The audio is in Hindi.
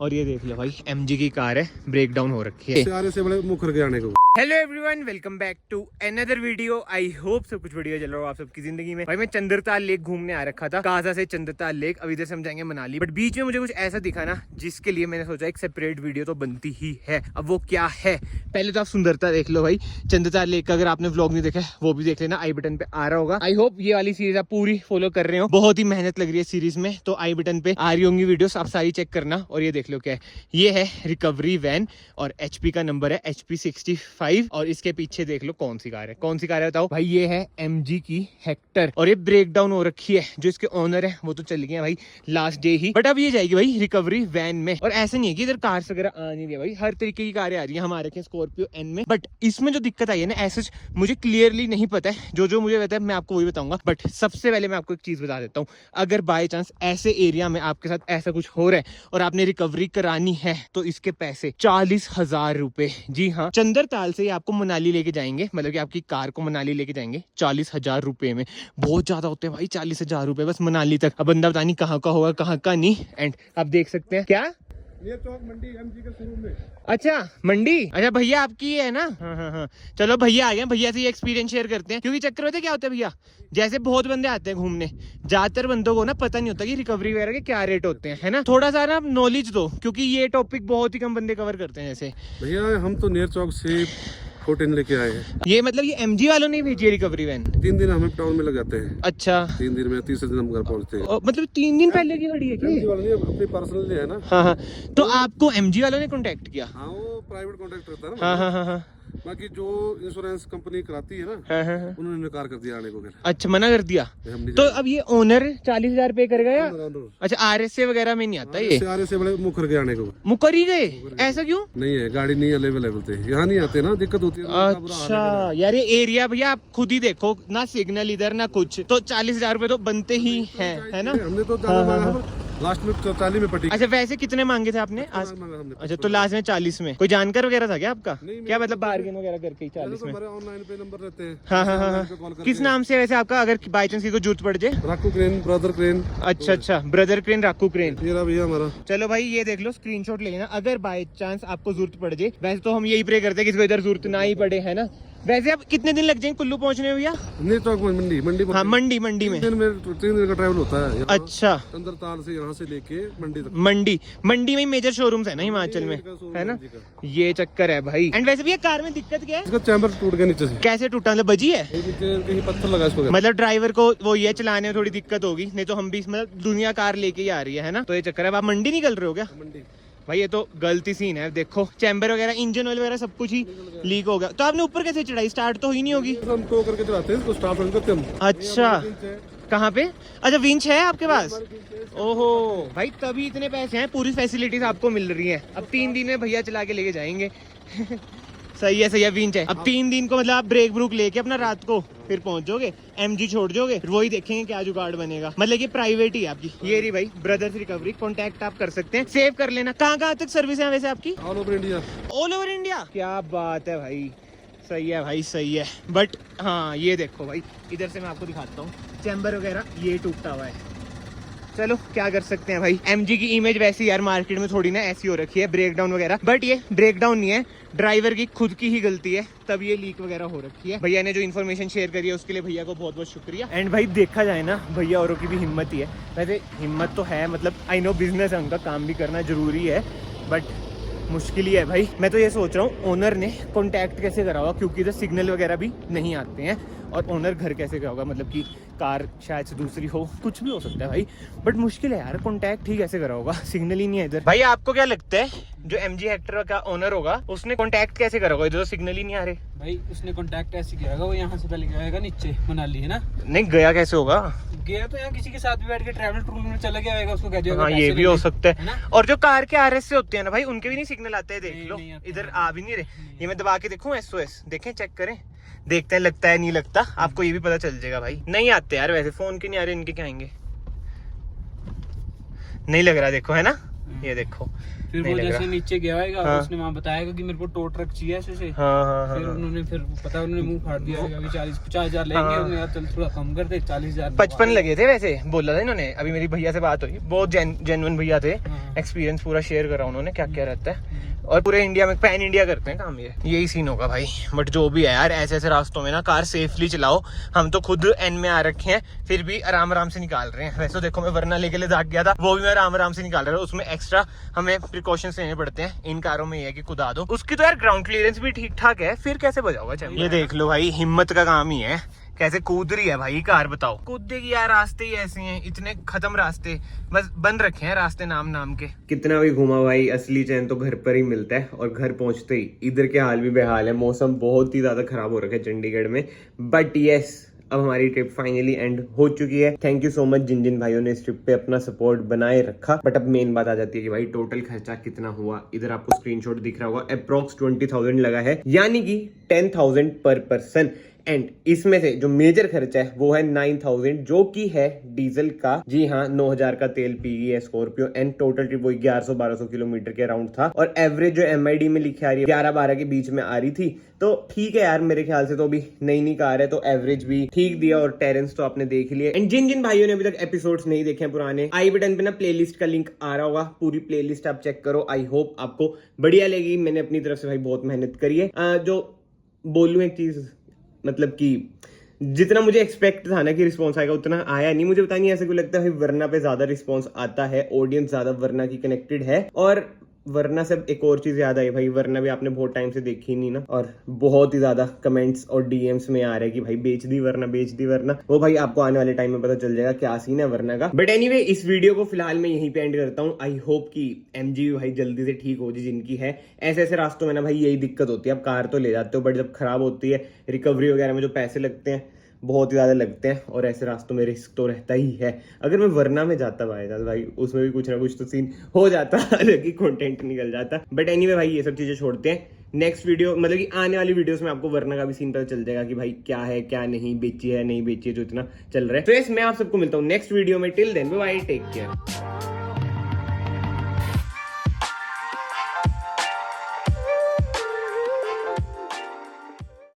और ये देख लो भाई MG की कार है, ब्रेक डाउन हो रखी है। से बड़े मुखर के आने को। Hello everyone, welcome back to another video. I hope सब कुछ बढ़िया चल रहा हो आप सबकी जिंदगी में। भाई मैं चंद्रताल लेक घूमने आ रखा था, काजा से चंद्रताल लेक। अब इधर से हम जाएंगे मनाली, बट बीच में मुझे कुछ ऐसा दिखा ना जिसके लिए मैंने सोचा एक सेपरेट वीडियो तो बनती ही है। अब वो क्या है, पहले तो आप सुंदरता देख लो भाई चंद्रताल लेक का। अगर आपने व्लॉग नहीं देखा वो भी देख लेना, आई बटन पे आ रहा होगा। आई होप ये वाली सीरीज आप पूरी फॉलो कर रहे हो, बहुत ही मेहनत लग रही है सीरीज में, तो आई बटन पे आ रही होंगी वीडियोस, आप सारी चेक करना। और ये देख लो क्या है, ये है रिकवरी वैन और HP का नंबर है HP 65। और इसके पीछे देख लो कौन सी कार है, कौन सी कार है बताओ भाई। ये है MG की हेक्टर और ये ब्रेक डाउन हो रखी है। जो इसके ओनर है वो तो चल गए भाई लास्ट डे ही, बट अब ये जाएगी भाई रिकवरी वैन में। और ऐसा नहीं है कि इधर कार्स वगैरह आ नहीं रही भाई, हर तरीके की कारें आ रही है। हमारे के स्कॉर्पियो N में, बट इसमें जो दिक्कत आई है ना ऐसे मुझे क्लियरली नहीं पता है। जो मुझे पता है मैं आपको वही बताऊंगा। बट सबसे पहले मैं आपको एक चीज बता देता हूँ, अगर बाय चांस ऐसे एरिया में आपके साथ ऐसा कुछ हो रहा है और आपने रिकवरी करानी है तो इसके पैसे 40,000 रुपए। जी हाँ, चंद्रताल से आपको मनाली लेके जाएंगे, मतलब कि आपकी कार को मनाली लेके जाएंगे 40,000 रुपए में। बहुत ज्यादा होते हैं भाई 40,000 रुपए बस मनाली तक। अब बंदा पता नहीं कहाँ का होगा कहाँ का नहीं। एंड आप देख सकते हैं क्या ये चौक मंडी MG के शोरूम में। अच्छा मंडी, अच्छा भैया आपकी है ना। हाँ चलो भैया आ गए, भैया से ये एक्सपीरियंस शेयर करते हैं। क्योंकि चक्कर होता है क्या होता है भैया, जैसे बहुत बंदे आते हैं घूमने, ज्यादातर बंदों को ना पता नहीं होता कि रिकवरी वगैरह के क्या रेट होते हैं, है ना। थोड़ा सा ना नॉलेज दो, क्योंकि ये टॉपिक बहुत ही कम बंदे कवर करते हैं। जैसे भैया हम तो नेर चौक से 14 लेके आए हैं। ये मतलब ये MG वालों ने भेजी है रिकवरी वैन। 3 दिन हमें टाउन में लग जाते हैं। अच्छा 3 दिन में, तीसरे दिन हम घर पहुंचते हैं। मतलब 3 दिन पहले की गाड़ी है MG क्या? वाले ने अपनी पर्सनल है ना। हाँ तो आपको MG वालों ने कांटेक्ट किया? हाँ वो प्राइवेट कॉन्ट्रैक्ट रहता है ना। हाँ बाकी जो इंश्योरेंस कंपनी कराती है ना, उन्होंने नकार कर दिया आने को। अच्छा मना कर दिया। तो अब ये ओनर 40,000 पे करेगा या? अच्छा RSA वगैरह में नहीं आता ये? से बड़े मुखर के आने को। मुकर ही गए, ऐसा क्यों? नहीं है, गाड़ी नहीं अवेलेबल थे, यहाँ नहीं आते ना, दिक्कत होती है। अच्छा यार ये एरिया भैया आप खुद ही देखो ना, सिग्नल इधर ना कुछ, तो 40,000 रुपए तो बनते ही है ना। हमने तो लास्ट में 40 में पटी। अच्छा वैसे कितने मांगे थे आपने आज? अच्छा तो लास्ट में 40 में। कोई जानकार वगैरह था क्या आपका? क्या मतलब बार्गेन वगैरह करके 40 में? ऑनलाइन पे नंबर रहते हैं। हाँ किस नाम से वैसे आपका, अगर बाई चांस की कोई जरूरत पड़ जाए? राकू क्रेन, ब्रदर क्रेन। अच्छा ब्रदर क्रेन, राकू क्रेन। ये रहा भैया हमारा। चलो भाई ये देख लो, स्क्रीनशॉट लेना अगर बाय चांस आपको जरूरत पड़ जाए। वैसे तो हम यही प्रे करते हैं कि इसको इधर जरूरत ना ही पड़े, है ना। वैसे अब कितने दिन लग जाएंगे कुल्लू पहुंचने में भैया? नहीं तो मंडी हाँ मंडी में 3 दिन का ट्रैवल होता है। अच्छा चंद्रताल से यहाँ से लेके मंडी तक। मंडी में मेजर शोरूम्स है ना हिमाचल में, है ना। ये चक्कर है भाई। एंड वैसे भैया कार में दिक्कत क्या है? इसका चैम्बर टूट गया नीचे से। कैसे टूटा, मतलब बजी है? कहीं पत्थर लगा इसको। मतलब ड्राइवर को वो ये चलाने में थोड़ी दिक्कत होगी, नहीं तो हम भी मतलब दुनिया कार लेके ही आ रही है ना। तो ये चक्कर है। आप मंडी निकल रहे हो क्या? मंडी भाई ये तो गलती सीन है। देखो चैम्बर वगैरह, इंजन ऑयल वगैरह सब कुछ ही लीक हो गया। तो आपने ऊपर कैसे चढ़ाई? स्टार्ट तो ही नहीं होगी। हम टो करके चलाते हैं, तो स्टार्ट करते हम। अच्छा कहाँ पे? अच्छा विंच है आपके पास? ओहो भाई तभी इतने पैसे हैं, पूरी फैसिलिटीज आपको मिल रही है। अब 3 दिन में भैया चला के लेके जाएंगे। सही है विंच है। अब 3 दिन को मतलब आप ब्रेक ब्रूक लेके अपना रात को फिर पहुंच जाओगे, MG छोड़ जाओगे, फिर वही देखेंगे क्या जुगाड़ बनेगा। मतलब कि प्राइवेट ही आपकी। ये रही भाई ब्रदर्स रिकवरी, कांटेक्ट आप कर सकते हैं, सेव कर लेना। कहाँ तक सर्विस है वैसे आपकी? All over India. All over India, क्या बात है भाई। सही है भाई सही है। बट हाँ ये देखो भाई, इधर से मैं आपको दिखाता हूँ, चैम्बर वगैरह ये टूटा हुआ है। चलो क्या कर सकते हैं भाई, MG की इमेज वैसी यार मार्केट में थोड़ी ना ऐसी हो रखी है, ब्रेकडाउन वगैरह। बट ये ब्रेकडाउन नहीं है, ड्राइवर की खुद की ही गलती है, तब ये लीक वगैरह हो रखी है। भैया ने जो इन्फॉर्मेशन शेयर करी है उसके लिए भैया को बहुत बहुत शुक्रिया। एंड भाई देखा जाए ना, भैया औरों की भी हिम्मत ही है। वैसे हिम्मत तो है, मतलब आई नो बिजनेस है उनका, काम भी करना जरूरी है, बट मुश्किल ही है भाई। मैं तो ये सोच रहा हूँ ओनर ने कॉन्टैक्ट कैसे करा होगा, क्योंकि इधर सिग्नल वगैरह भी नहीं आते हैं। और ओनर घर कैसे क्या होगा, मतलब कि कार शायद से दूसरी हो, कुछ भी हो सकता है भाई। बट मुश्किल है यार, कॉन्टैक्ट ही कैसे करा होगा, सिग्नल ही नहीं है इधर। भाई आपको क्या लगता है जो MG हेक्टर का ओनर होगा उसने कॉन्टैक्ट कैसे करा होगा, इधर तो सिग्नल ही नहीं आ रहे? भाई उसने कॉन्टैक्ट ऐसे किया होगा, वो यहाँ से पहले गया होगा नीचे मनाली, है ना। नहीं गया कैसे होगा? गया तो यहाँ किसी के साथ भी बैठ के ट्रैवल टूर में चला गया होगा, उसको कह दिया होगा। हाँ ये भी हो सकता है। और जो कार के RS होते हैं ना भाई, उनके भी नहीं सिग्नल आते हैं, देख लो इधर आ भी नहीं रहे। ये मैं दबा के देखूं SOS, देखें चेक करें, देखते हैं लगता है नहीं लगता, आपको ये भी पता चल जाएगा भाई। नहीं आते यार वैसे, फोन के नहीं आ रहे, इनके क्या आएंगे? नहीं लग रहा, देखो है ना, ये देखो फिर नहीं वो लग जैसे रहा। नीचे गया होगा, हाँ। उसने वहाँ बताएगा कि मेरे को टो ट्रक चाहिए ऐसे से। हाँ फिर उन्होंने फिर पता उन्होंने मुंह फाड़ दिया होगा कि 40-50 हजार लेंगे। हाँ। उन्होंने कहा चल थोड़ा कम कर दे, 40 हजार 55 लगे थे वैसे, बोला था इन्होंने। अभी मेरी भैया से बात हुई, बहुत जेन्युइन भैया थे, हाँ। एक्सपीरियंस पूरा शेयर करा उन्होंने क्या क्या रहता है, और पूरे इंडिया में पैन इंडिया करते हैं काम ये, यही सीन होगा भाई। बट जो भी है यार, ऐसे ऐसे रास्तों में ना कार सेफली चलाओ। हम तो खुद एन में आ रखे हैं, फिर भी आराम आराम से निकाल रहे हैं। वैसे तो देखो मैं वरना लेके लद्दाख गया था, वो भी मैं आराम आराम से निकाल रहा हूँ। उसमें एक्स्ट्रा हमें प्रिकॉशंस लेने पड़ते हैं। इन कारों में ये है कि कुदा दो। उसकी तो यार ग्राउंड क्लियरेंस भी ठीक ठाक है, फिर कैसे बजाओगा चैम्पियन। ये देख लो भाई, हिम्मत का काम ही है, कैसे कूद रही है भाई कार, बताओ। कूदेगी यार, रास्ते ही ऐसे हैं, इतने खत्म रास्ते बस बन रखे हैं रास्ते नाम नाम के। कितना भी घुमा भाई, असली चैन तो घर पर ही मिलता है। और घर पहुंचते ही इधर के हाल भी बेहाल है, मौसम बहुत ही ज्यादा खराब हो रखा है चंडीगढ़ में। बट यस, अब हमारी ट्रिप फाइनली एंड हो चुकी है। थैंक यू सो मच जिन जिन भाइयों ने इस ट्रिप पे अपना सपोर्ट बनाए रखा। बट अब मेन बात आ जाती है कि भाई टोटल खर्चा कितना हुआ। इधर आपको स्क्रीनशॉट दिख रहा होगा, अप्रोक्स 20,000 लगा है, यानी कि 10,000 पर पर्सन। एंड इसमें से जो मेजर खर्चा है वो है 9,000, जो कि है डीजल का। जी हाँ, 9,000 का तेल पीगी है स्कॉर्पियो। एंड टोटल ट्रिप वही 1100-1200 किलोमीटर के अराउंड था। और एवरेज जो MID में लिखी आ रही है 11-12 के बीच में आ रही थी। तो ठीक है यार, मेरे ख्याल से तो अभी नई कार है तो एवरेज भी ठीक दिया। और टेरेंस तो आपने देख लिया। एंड जिन जिन भाइयों ने अभी तक एपिसोड्स नहीं देखे हैं पुराने, आई बटन पे ना प्लेलिस्ट का लिंक आ रहा होगा, पूरी प्लेलिस्ट आप चेक करो। आई होप आपको बढ़िया लगेगी। मैंने अपनी तरफ से भाई बहुत मेहनत करी है। जो बोलूं एक चीज, मतलब कि जितना मुझे एक्सपेक्ट था ना कि रिस्पांस आएगा, उतना आया नहीं। मुझे पता नहीं, ऐसे को लगता है वरना पे ज्यादा रिस्पांस आता है, ऑडियंस ज्यादा वरना की कनेक्टेड है। और वरना से एक और चीज याद आई भाई, वरना भी आपने बहुत टाइम से देखी नहीं ना, और बहुत ही ज्यादा कमेंट्स और DMs में आ रहा है कि भाई बेच दी वरना, बेच दी वरना। वो भाई आपको आने वाले टाइम में पता चल जाएगा क्या सीन है वरना का। बट एनीवे, इस वीडियो को फिलहाल मैं यहीं पे एंड करता हूँ। आई होप कि MG भाई जल्दी से ठीक हो जाए जिनकी है। ऐसे ऐसे रास्तों में ना भाई यही दिक्कत होती है, आप कार तो ले जाते हो बट जब खराब होती है, रिकवरी वगैरह में जो पैसे लगते हैं बहुत ही ज़्यादा लगते हैं। और ऐसे रास्तों में रिस्क तो रहता ही है। अगर मैं वरना में जाता भाई उसमें भी कुछ ना कुछ तो सीन हो जाता, अलग ही कंटेंट निकल जाता। बट एनीवे भाई, ये सब चीज़ें छोड़ते हैं। नेक्स्ट वीडियो, मतलब कि आने वाली वीडियोस में आपको वरना का भी सीन पता चल जाएगा कि भाई क्या है क्या नहीं, बेची है नहीं बेची है, जो इतना चल रहा है। तो यस, मैं आप सबको मिलता हूँ नेक्स्ट वीडियो में। Till then bye, take care.